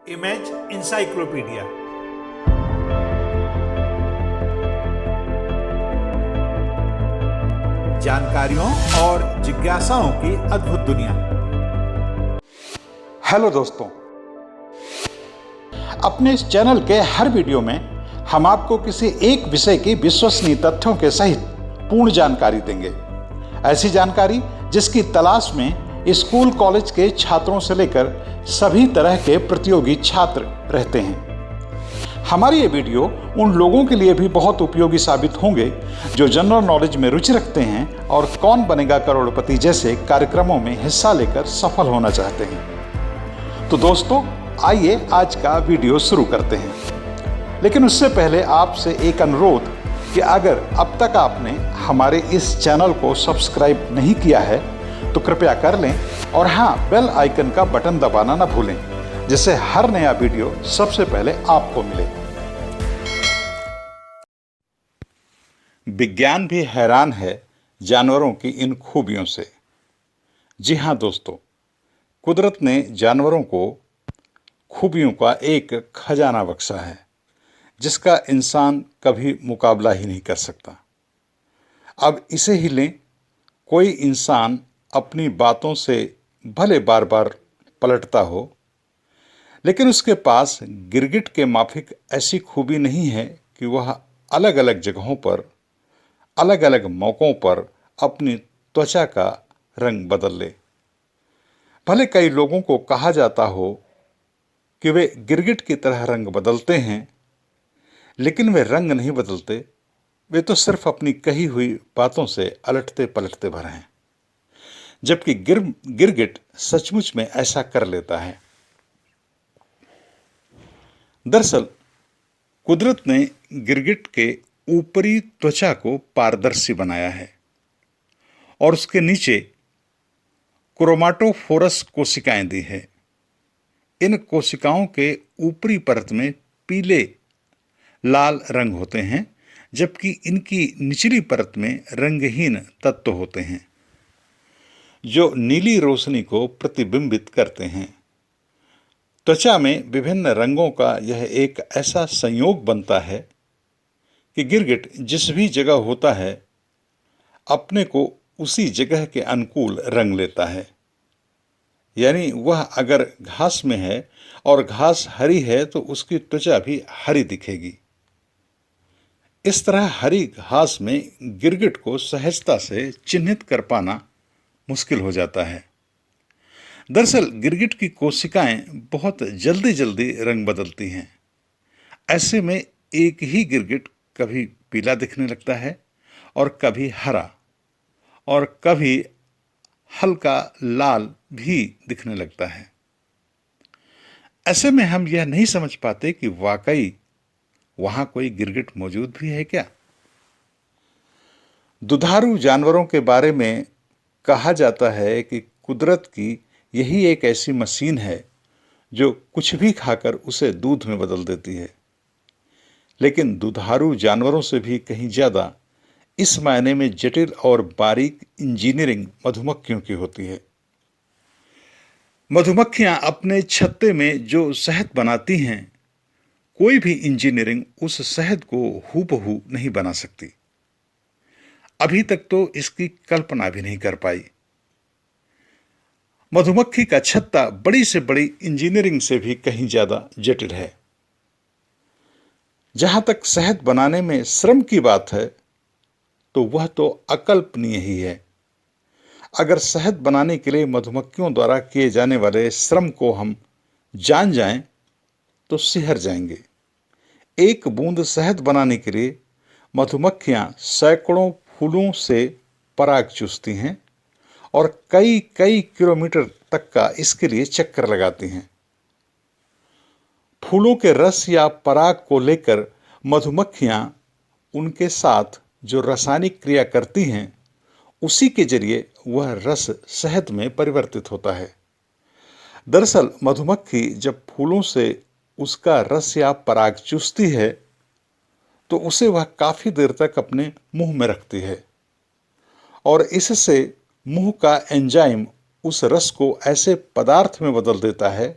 Image encyclopedia. जानकारियों और जिज्ञासाओं की अद्भुत दुनिया। हेलो दोस्तों, अपने इस चैनल के हर वीडियो में हम आपको किसी एक विषय की विश्वसनीय तथ्यों के सहित पूर्ण जानकारी देंगे। ऐसी जानकारी जिसकी तलाश में स्कूल कॉलेज के छात्रों से लेकर सभी तरह के प्रतियोगी छात्र रहते हैं। हमारी ये वीडियो उन लोगों के लिए भी बहुत उपयोगी साबित होंगे जो जनरल नॉलेज में रुचि रखते हैं और कौन बनेगा करोड़पति जैसे कार्यक्रमों में हिस्सा लेकर सफल होना चाहते हैं। तो दोस्तों, आइए आज का वीडियो शुरू करते हैं। लेकिन उससे पहले आपसे एक अनुरोध कि अगर अब तक आपने हमारे इस चैनल को सब्सक्राइब नहीं किया है तो कृपया कर लें और हाँ, बेल आइकन का बटन दबाना ना भूलें, जिससे हर नया वीडियो सबसे पहले आपको मिले। विज्ञान भी हैरान है जानवरों की इन खूबियों से। जी हाँ दोस्तों, कुदरत ने जानवरों को खूबियों का एक खजाना बख्शा है जिसका इंसान कभी मुकाबला ही नहीं कर सकता। अब इसे ही लें, कोई इंसान अपनी बातों से भले बार बार पलटता हो, लेकिन उसके पास गिरगिट के माफिक ऐसी खूबी नहीं है कि वह अलग अलग जगहों पर अलग अलग मौकों पर अपनी त्वचा का रंग बदल ले। भले कई लोगों को कहा जाता हो कि वे गिरगिट की तरह रंग बदलते हैं, लेकिन वे रंग नहीं बदलते, वे तो सिर्फ अपनी कही हुई बातों से अलटते पलटते भर हैं। जबकि गिरगिट सचमुच में ऐसा कर लेता है। दरअसल कुदरत ने गिरगिट के ऊपरी त्वचा को पारदर्शी बनाया है और उसके नीचे क्रोमाटोफोरस कोशिकाएं दी है। इन कोशिकाओं के ऊपरी परत में पीले लाल रंग होते हैं, जबकि इनकी निचली परत में रंगहीन तत्व होते हैं जो नीली रोशनी को प्रतिबिंबित करते हैं। त्वचा में विभिन्न रंगों का यह एक ऐसा संयोग बनता है कि गिरगिट जिस भी जगह होता है अपने को उसी जगह के अनुकूल रंग लेता है। यानी वह अगर घास में है और घास हरी है तो उसकी त्वचा भी हरी दिखेगी। इस तरह हरी घास में गिरगिट को सहजता से चिन्हित कर पाना मुश्किल हो जाता है। दरअसल गिरगिट की कोशिकाएं बहुत जल्दी जल्दी रंग बदलती हैं। ऐसे में एक ही गिरगिट कभी पीला दिखने लगता है और कभी हरा और कभी हल्का लाल भी दिखने लगता है। ऐसे में हम यह नहीं समझ पाते कि वाकई वहां कोई गिरगिट मौजूद भी है क्या। दुधारू जानवरों के बारे में कहा जाता है कि कुदरत की यही एक ऐसी मशीन है जो कुछ भी खाकर उसे दूध में बदल देती है। लेकिन दुधारू जानवरों से भी कहीं ज्यादा इस मायने में जटिल और बारीक इंजीनियरिंग मधुमक्खियों की होती है। मधुमक्खियां अपने छत्ते में जो शहद बनाती हैं, कोई भी इंजीनियरिंग उस शहद को हूबहू नहीं बना सकती। अभी तक तो इसकी कल्पना भी नहीं कर पाई। मधुमक्खी का छत्ता बड़ी से बड़ी इंजीनियरिंग से भी कहीं ज्यादा जटिल है। जहां तक शहद बनाने में श्रम की बात है तो वह तो अकल्पनीय ही है। अगर शहद बनाने के लिए मधुमक्खियों द्वारा किए जाने वाले श्रम को हम जान जाएं तो सिहर जाएंगे। एक बूंद शहद बनाने के लिए मधुमक्खियां सैकड़ों फूलों से पराग चूसती हैं और कई कई किलोमीटर तक का इसके लिए चक्कर लगाती हैं। फूलों के रस या पराग को लेकर मधुमक्खियां उनके साथ जो रासायनिक क्रिया करती हैं, उसी के जरिए वह रस शहद में परिवर्तित होता है। दरअसल मधुमक्खी जब फूलों से उसका रस या पराग चूसती है तो उसे वह काफी देर तक अपने मुंह में रखती है और इससे मुंह का एंजाइम उस रस को ऐसे पदार्थ में बदल देता है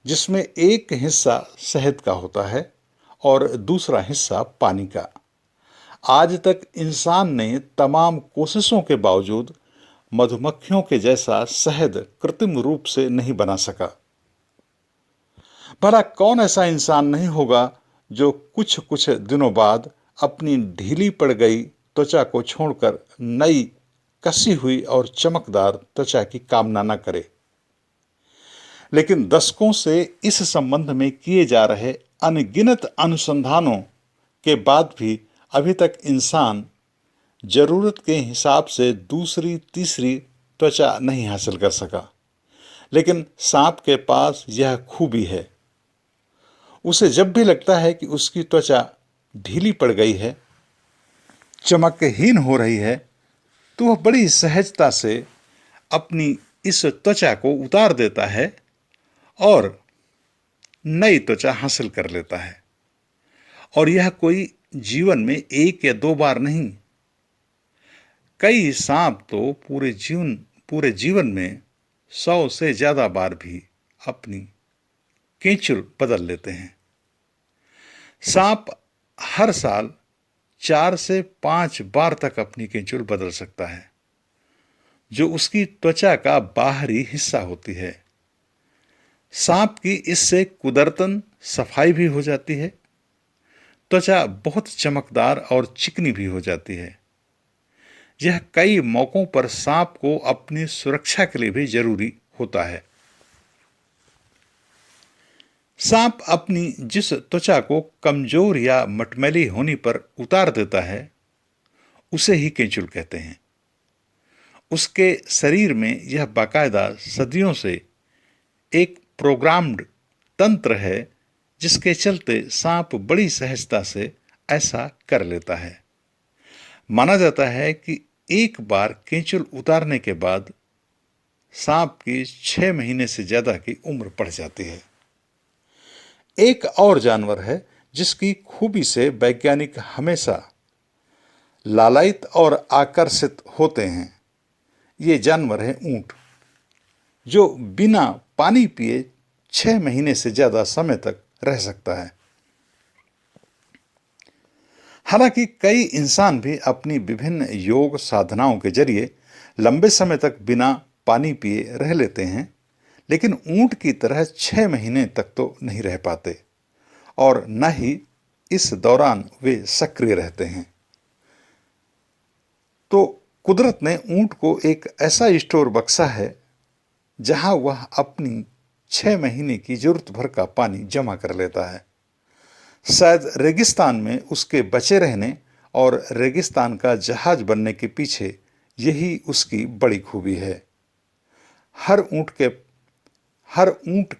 जिसमें एक हिस्सा शहद का होता है और दूसरा हिस्सा पानी का। आज तक इंसान ने तमाम कोशिशों के बावजूद मधुमक्खियों के जैसा शहद कृत्रिम रूप से नहीं बना सका। भला कौन ऐसा इंसान नहीं होगा जो कुछ कुछ दिनों बाद अपनी ढीली पड़ गई त्वचा को छोड़कर नई कसी हुई और चमकदार त्वचा की कामना न करे। लेकिन दशकों से इस संबंध में किए जा रहे अनगिनत अनुसंधानों के बाद भी अभी तक इंसान जरूरत के हिसाब से दूसरी तीसरी त्वचा नहीं हासिल कर सका। लेकिन सांप के पास यह खूबी है, उसे जब भी लगता है कि उसकी त्वचा ढीली पड़ गई है, चमकहीन हो रही है, तो वह बड़ी सहजता से अपनी इस त्वचा को उतार देता है और नई त्वचा हासिल कर लेता है। और यह कोई जीवन में एक या दो बार नहीं, कई सांप तो पूरे जीवन में 100 से ज्यादा बार भी अपनी केंचुल बदल लेते हैं। सांप हर साल 4 से 5 बार तक अपनी केंचुल बदल सकता है, जो उसकी त्वचा का बाहरी हिस्सा होती है। सांप की इससे कुदरतन सफाई भी हो जाती है, त्वचा बहुत चमकदार और चिकनी भी हो जाती है। यह कई मौकों पर सांप को अपनी सुरक्षा के लिए भी जरूरी होता है। सांप अपनी जिस त्वचा को कमजोर या मटमैली होने पर उतार देता है, उसे ही केंचुल कहते हैं। उसके शरीर में यह बाकायदा सदियों से एक प्रोग्राम्ड तंत्र है, जिसके चलते सांप बड़ी सहजता से ऐसा कर लेता है। माना जाता है कि एक बार केंचुल उतारने के बाद सांप की 6 महीने से ज्यादा की उम्र बढ़ जाती है। एक और जानवर है जिसकी खूबी से वैज्ञानिक हमेशा लालायित और आकर्षित होते हैं। ये जानवर है ऊंट, जो बिना पानी पिए 6 महीने से ज्यादा समय तक रह सकता है। हालांकि कई इंसान भी अपनी विभिन्न योग साधनाओं के जरिए लंबे समय तक बिना पानी पिए रह लेते हैं, लेकिन ऊंट की तरह 6 महीने तक तो नहीं रह पाते और न ही इस दौरान वे सक्रिय रहते हैं। तो कुदरत ने ऊंट को एक ऐसा स्टोर बक्सा है जहां वह अपनी 6 महीने की जरूरत भर का पानी जमा कर लेता है। शायद रेगिस्तान में उसके बचे रहने और रेगिस्तान का जहाज बनने के पीछे यही उसकी बड़ी खूबी है। हर ऊंट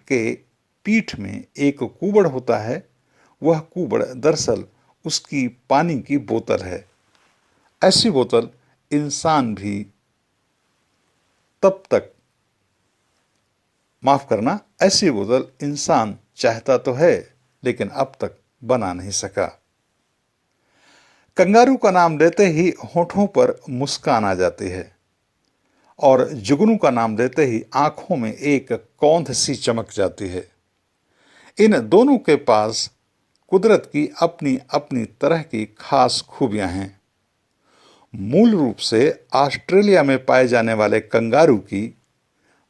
के पीठ में एक कूबड़ होता है। वह कूबड़ दरअसल उसकी पानी की बोतल है। ऐसी बोतल इंसान भी ऐसी बोतल इंसान चाहता तो है, लेकिन अब तक बना नहीं सका। कंगारू का नाम लेते ही होठों पर मुस्कान आ जाती है और जुगनू का नाम लेते ही आंखों में एक कौंध सी चमक जाती है। इन दोनों के पास कुदरत की अपनी अपनी तरह की खास खूबियां हैं। मूल रूप से ऑस्ट्रेलिया में पाए जाने वाले कंगारू की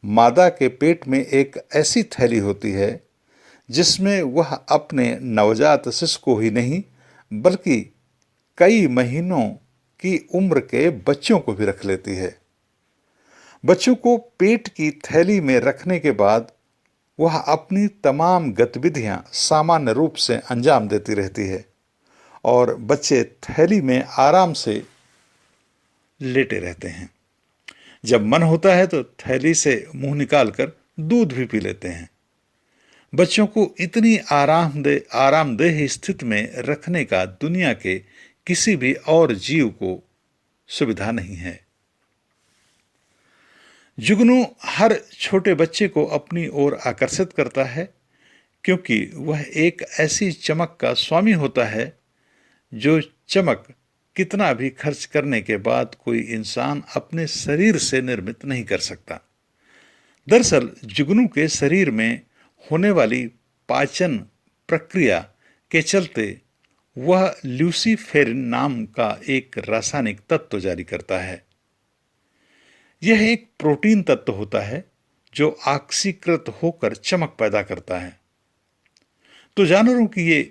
मादा के पेट में एक ऐसी थैली होती है जिसमें वह अपने नवजात शिशु को ही नहीं, बल्कि कई महीनों की उम्र के बच्चों को भी रख लेती है। बच्चों को पेट की थैली में रखने के बाद वह अपनी तमाम गतिविधियां सामान्य रूप से अंजाम देती रहती है और बच्चे थैली में आराम से लेटे रहते हैं। जब मन होता है तो थैली से मुंह निकालकर दूध भी पी लेते हैं। बच्चों को इतनी आरामदेह स्थिति में रखने का दुनिया के किसी भी और जीव को सुविधा नहीं है। जुगनू हर छोटे बच्चे को अपनी ओर आकर्षित करता है, क्योंकि वह एक ऐसी चमक का स्वामी होता है जो चमक कितना भी खर्च करने के बाद कोई इंसान अपने शरीर से निर्मित नहीं कर सकता। दरअसल जुगनू के शरीर में होने वाली पाचन प्रक्रिया के चलते वह ल्यूसीफेरिन नाम का एक रासायनिक तत्व जारी करता है। यह एक प्रोटीन तत्व होता है जो ऑक्सीकृत होकर चमक पैदा करता है। तो जानवरों की ये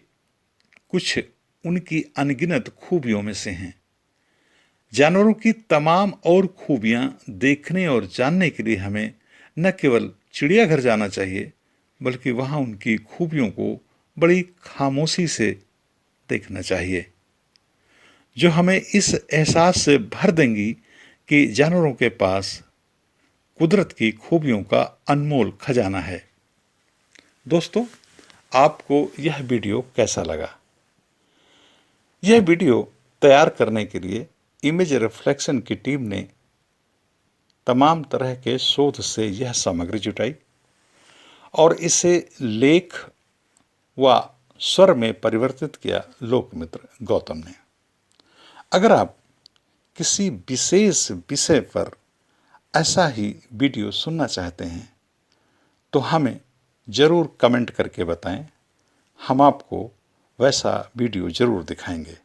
कुछ उनकी अनगिनत खूबियों में से हैं। जानवरों की तमाम और खूबियां देखने और जानने के लिए हमें न केवल चिड़ियाघर जाना चाहिए, बल्कि वहां उनकी खूबियों को बड़ी खामोशी से देखना चाहिए, जो हमें इस एहसास से भर देंगी कि जानवरों के पास कुदरत की खूबियों का अनमोल खजाना है। दोस्तों, आपको यह वीडियो कैसा लगा? यह वीडियो तैयार करने के लिए इमेज रिफ्लेक्शन की टीम ने तमाम तरह के शोध से यह सामग्री जुटाई और इसे लेख व स्वर में परिवर्तित किया लोकमित्र गौतम ने। अगर आप किसी विशेष विषय पर ऐसा ही वीडियो सुनना चाहते हैं तो हमें ज़रूर कमेंट करके बताएं। हम आपको वैसा वीडियो ज़रूर दिखाएंगे।